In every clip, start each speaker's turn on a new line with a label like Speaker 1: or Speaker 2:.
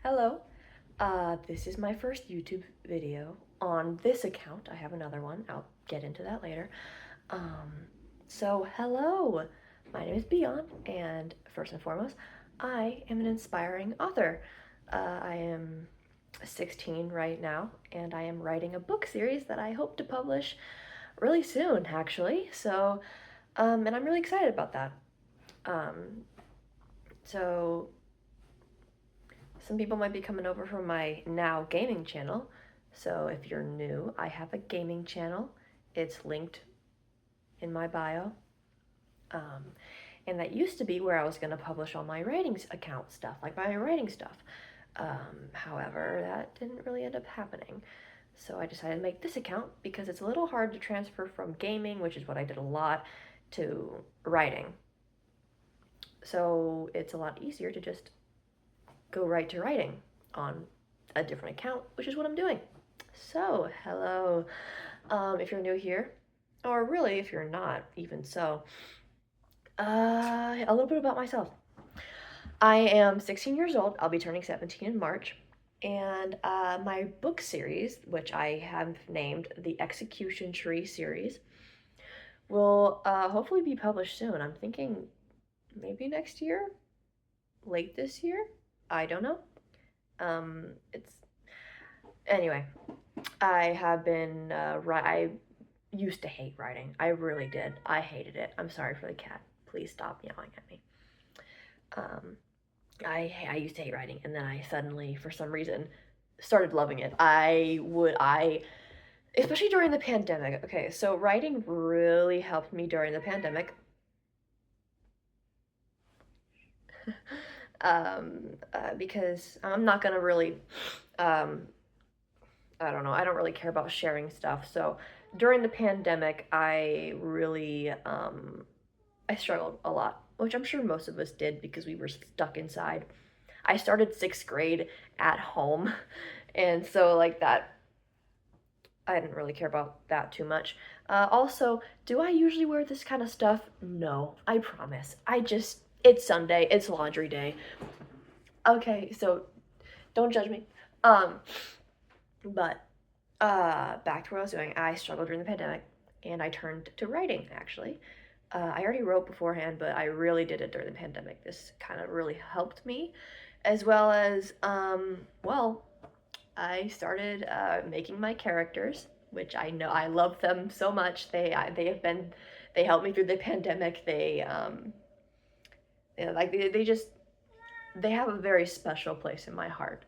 Speaker 1: Hello. This is my first YouTube video on this account. I have another one. I'll get into that later. Um, hello. My name is Beyond, and first and foremost, I am an inspiring author. I am 16 right now, and I am writing a book series that I hope to publish really soon, actually. And I'm really excited about that. Um, so, Some people might be coming over from my now gaming channel. So if you're new, I have a gaming channel. It's linked in my bio. Um, and that used to be where I was going to publish all my writing account stuff, like my writing stuff. However, that didn't really end up happening. So I decided to make this account because it's a little hard to transfer from gaming, which is what I did a lot, to writing. So it's a lot easier to just go right to writing on a different account, which is what I'm doing. So, hello. If you're new here, or really if you're not, even so, a little bit about myself. I am 16 years old. I'll be turning 17 in March. And my book series, which I have named the Execution Tree series, will hopefully be published soon. I'm thinking maybe next year, late this year. I don't know. It's anyway. I have been I used to hate writing. I really did. I hated it. I'm sorry for the cat. Please stop yelling at me. Um, I used to hate writing, and then I suddenly, for some reason, started loving it. Especially during the pandemic. Okay, so writing really helped me during the pandemic. Because I'm not gonna really um, I don't know. I don't really care about sharing stuff. So during the pandemic, I struggled a lot, which I'm sure most of us did because we were stuck inside. I started sixth grade at home, and so like that, I didn't really care about that too much. Also, do I usually wear this kind of stuff? No, I promise. It's Sunday, it's laundry day. Okay, so don't judge me. Um, but Back to what I was doing. I struggled during the pandemic, and I turned to writing. Actually, I already wrote beforehand, but I really did it during the pandemic. This kind of really helped me, as well as I started making my characters, which I know I love them so much. They helped me through the pandemic. They have a very special place in my heart.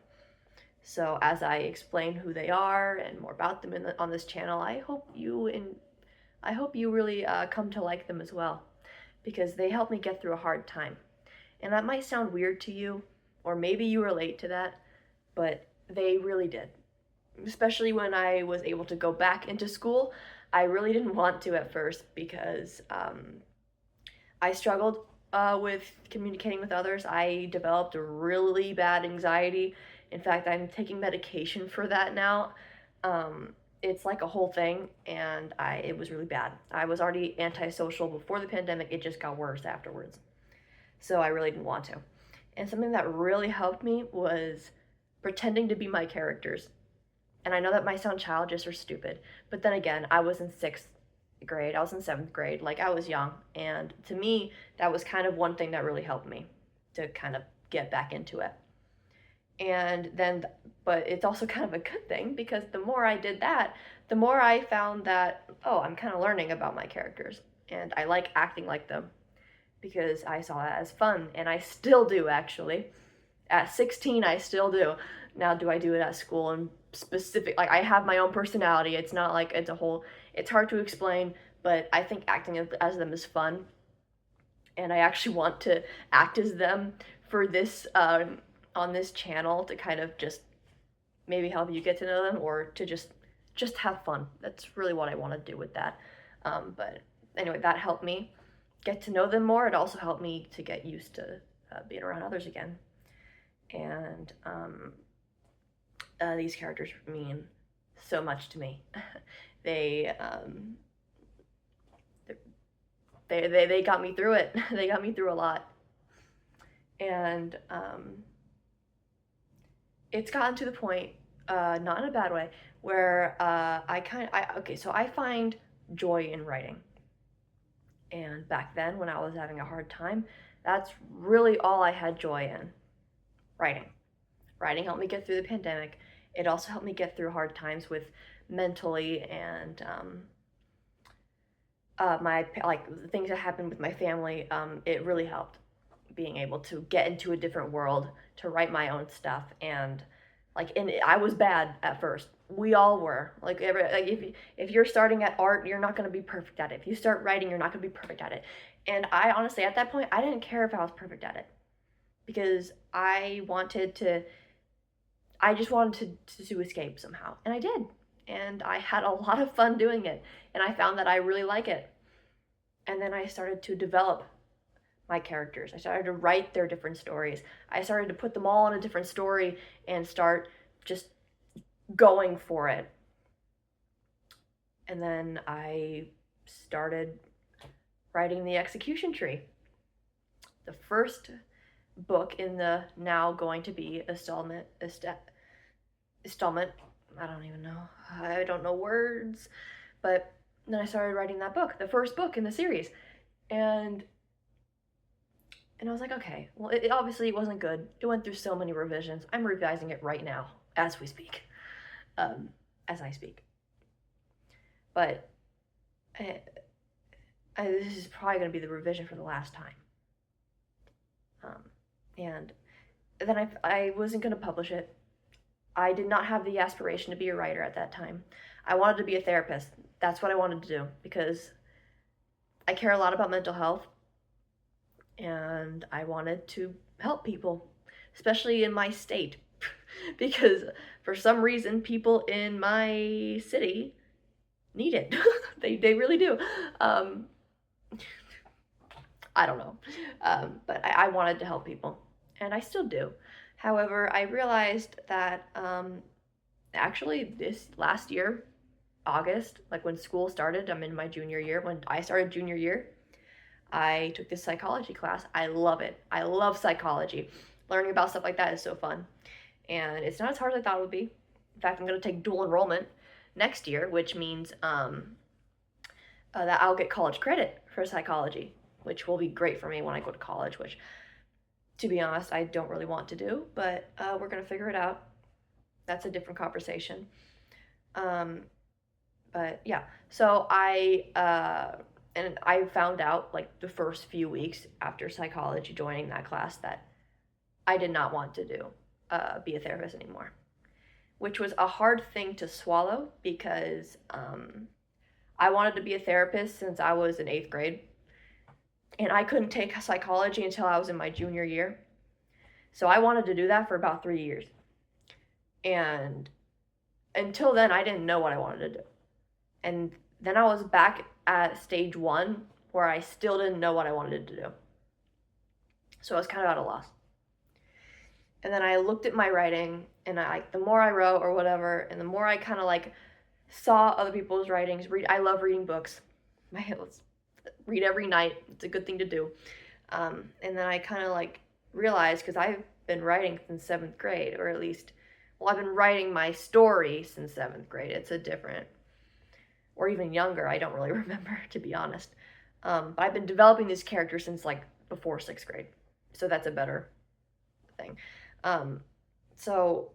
Speaker 1: So as I explain who they are and more about them on this channel, I hope you really come to like them as well, because they helped me get through a hard time. And that might sound weird to you, or maybe you relate to that, but they really did. Especially when I was able to go back into school, I really didn't want to at first because I struggled with communicating with others. I developed a really bad anxiety. In fact, I'm taking medication for that now. It's like a whole thing, and it was really bad. I was already antisocial before the pandemic. It just got worse afterwards. So I really didn't want to. And something that really helped me was pretending to be my characters. And I know that might sound childish or stupid, but then again, I was in sixth grade, I was in seventh grade, like I was young. And to me, that was kind of one thing that really helped me to kind of get back into it. And then, but it's also kind of a good thing because the more I did that, the more I found that, oh, I'm kind of learning about my characters and I like acting like them because I saw that as fun, and I still do actually. At 16, I still do. Now, do I do it at school and specific? Like, I have my own personality. It's not like it's hard to explain, but I think acting as them is fun. And I actually want to act as them for on this channel to kind of just maybe help you get to know them or to just have fun. That's really what I want to do with that. But anyway, that helped me get to know them more. It also helped me to get used to being around others again. And these characters mean so much to me. they, um, they got me through it. They got me through a lot. And it's gotten to the point, not in a bad way, where so I find joy in writing. And back then, when I was having a hard time, that's really all I had joy in, writing. Writing helped me get through the pandemic. It also helped me get through hard times with mentally and my like the things that happened with my family. It really helped being able to get into a different world, to write my own stuff. And I was bad at first. We all were. If you're starting at art, you're not going to be perfect at it. If you start writing, you're not going to be perfect at it. And I honestly, at that point, I didn't care if I was perfect at it, because I just wanted to escape somehow, and I did. And I had a lot of fun doing it, and I found that I really like it. And then I started to develop my characters. I started to write their different stories. I started to put them all in a different story and start just going for it. And then I started writing The Execution Tree, the first book in the now going to be installment. I don't even know. I don't know words. But then I started writing that book, the first book in the series. And I was like, okay, well, it obviously wasn't good. It went through so many revisions. I'm revising it right now, as we speak, as I speak. But this is probably going to be the revision for the last time. And then I wasn't going to publish it. I did not have the aspiration to be a writer at that time. I wanted to be a therapist. That's what I wanted to do, because I care a lot about mental health. And I wanted to help people, especially in my state, because for some reason people in my city need it. They really do. I don't know. But I wanted to help people, and I still do. However, I realized that actually this last year, August, like when school started, I'm in my junior year. When I started junior year, I took this psychology class. I love it. I love psychology. Learning about stuff like that is so fun. And it's not as hard as I thought it would be. In fact, I'm going to take dual enrollment next year, which means that I'll get college credit for psychology, which will be great for me when I go to college, which, to be honest, I don't really want to do, but we're going to figure it out. That's a different conversation. But yeah, so and I found out like the first few weeks after psychology, joining that class, that I did not want to be a therapist anymore, which was a hard thing to swallow, because I wanted to be a therapist since I was in 8th grade, and I couldn't take psychology until I was in my junior year. So I wanted to do that for about 3 years. And until then, I didn't know what I wanted to do. And then I was back at stage 1, where I still didn't know what I wanted to do. So I was kind of at a loss. And then I looked at my writing, and the more I wrote or whatever, and the more I kind of saw other people's writings. I love reading books. Read every night. It's a good thing to do. And then I kind of realized, because I've been writing since 7th grade, or at least, I've been writing my story since 7th grade. It's a different, or even younger, I don't really remember, to be honest. But I've been developing this character since before 6th grade. So that's a better thing. So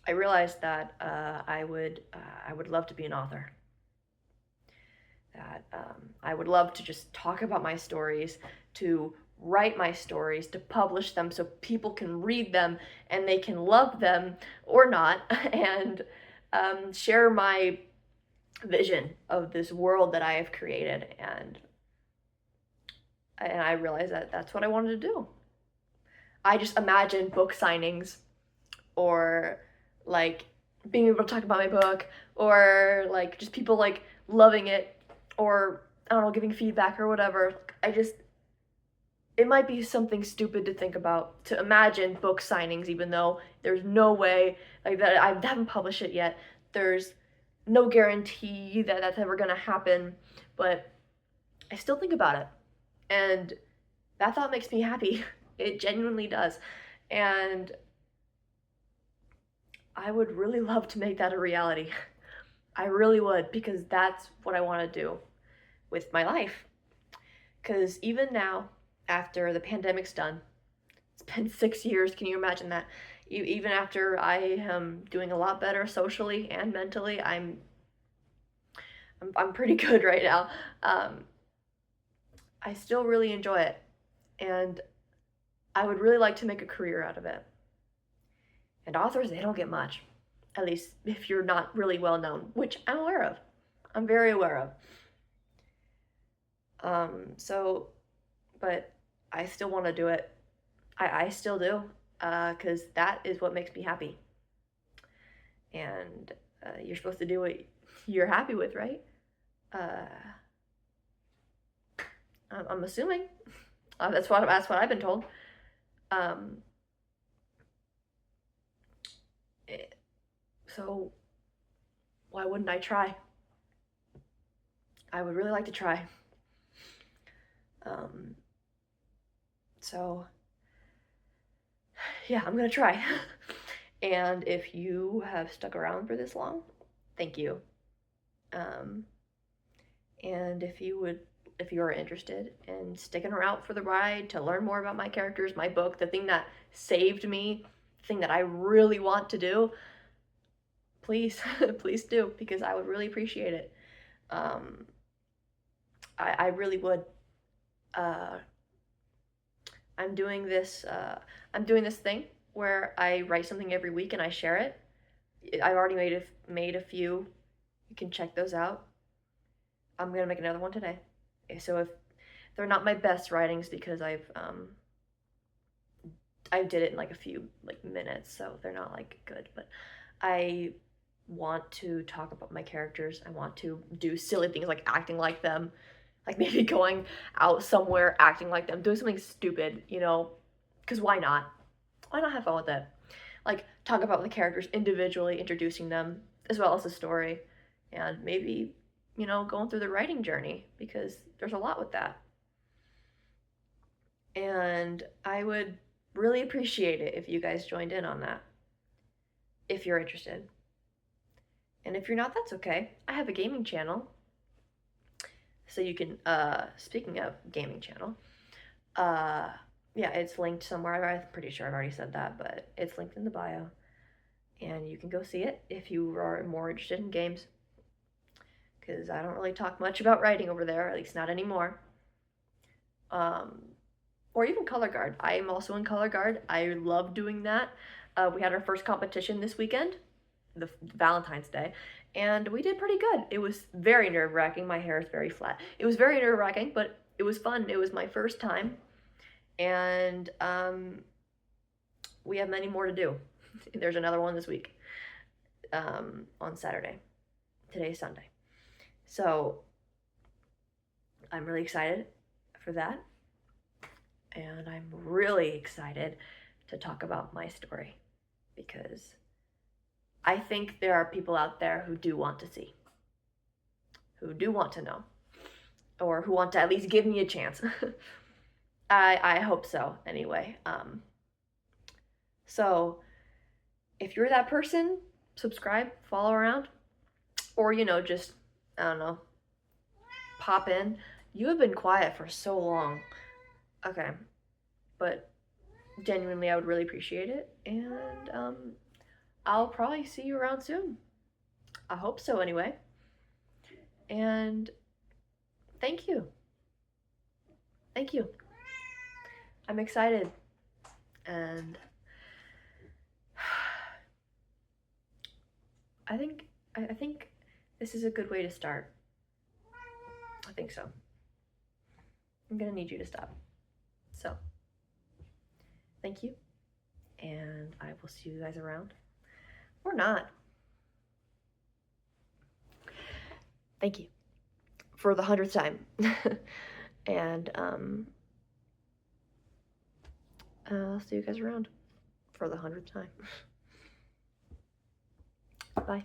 Speaker 1: I realized that I would love to be an author. That I would love to just talk about my stories, to write my stories, to publish them so people can read them and they can love them or not, and share my vision of this world that I have created. And I realized that that's what I wanted to do. I just imagined book signings, or being able to talk about my book, or just people loving it, or I don't know, giving feedback or whatever. It might be something stupid to think about, to imagine book signings, even though there's no way that I haven't published it yet. There's no guarantee that that's ever gonna happen, but I still think about it, and that thought makes me happy. It genuinely does. And I would really love to make that a reality. I really would, because that's what I want to do with my life. Because even now, after the pandemic's done, it's been 6 years. Can you imagine that? Even after I am doing a lot better socially and mentally, I'm pretty good right now. I still really enjoy it, and I would really like to make a career out of it. And authors, they don't get much, at least if you're not really well known, which I'm aware of. I'm very aware of. But I still want to do it. I still do, because that is what makes me happy. And you're supposed to do what you're happy with, right? I'm assuming. That's what I've been told. So why wouldn't I try? I would really like to try. So yeah, I'm gonna try. And if you have stuck around for this long, thank you. And if you are interested in sticking around for the ride to learn more about my characters, my book, the thing that saved me, the thing that I really want to do, please, please do, because I would really appreciate it. I really would. I'm doing this thing where I write something every week and I share it. I've already made a few. You can check those out. I'm gonna make another one today. So if they're not my best writings, because I did it in like a few minutes, so they're not like good, but I want to talk about my characters. I want to do silly things like acting like them, like maybe going out somewhere acting like them, doing something stupid, because why not? Why not have fun with it? Like, talk about the characters individually, introducing them, as well as the story, and maybe, going through the writing journey, because there's a lot with that. And I would really appreciate it if you guys joined in on that, if you're interested. And if you're not, that's okay. I have a gaming channel. So you can, speaking of gaming channel, yeah, it's linked somewhere. I'm pretty sure I've already said that, but it's linked in the bio. And you can go see it if you are more interested in games. Because I don't really talk much about writing over there, at least not anymore. Or even Color Guard. I am also in Color Guard. I love doing that. We had our first competition this weekend, the Valentine's Day, and we did pretty good. It was very nerve-wracking. My hair is very flat. It was very nerve-wracking, but it was fun. It was my first time, and we have many more to do. There's another one this week, on Saturday. Today's Sunday. So I'm really excited for that. And I'm really excited to talk about my story, because I think there are people out there who do want to see, who do want to know, or who want to at least give me a chance. I hope so, anyway. So if you're that person, subscribe, follow around, or, just, I don't know, pop in. You have been quiet for so long. Okay, but genuinely, I would really appreciate it, and I'll probably see you around soon. I hope so, anyway. And thank you. Thank you. I'm excited, and I think this is a good way to start. I think so. I'm gonna need you to stop. So, thank you, and I will see you guys around. Or not. Thank you for the 100th time. And I'll see you guys around for the 100th time. Bye.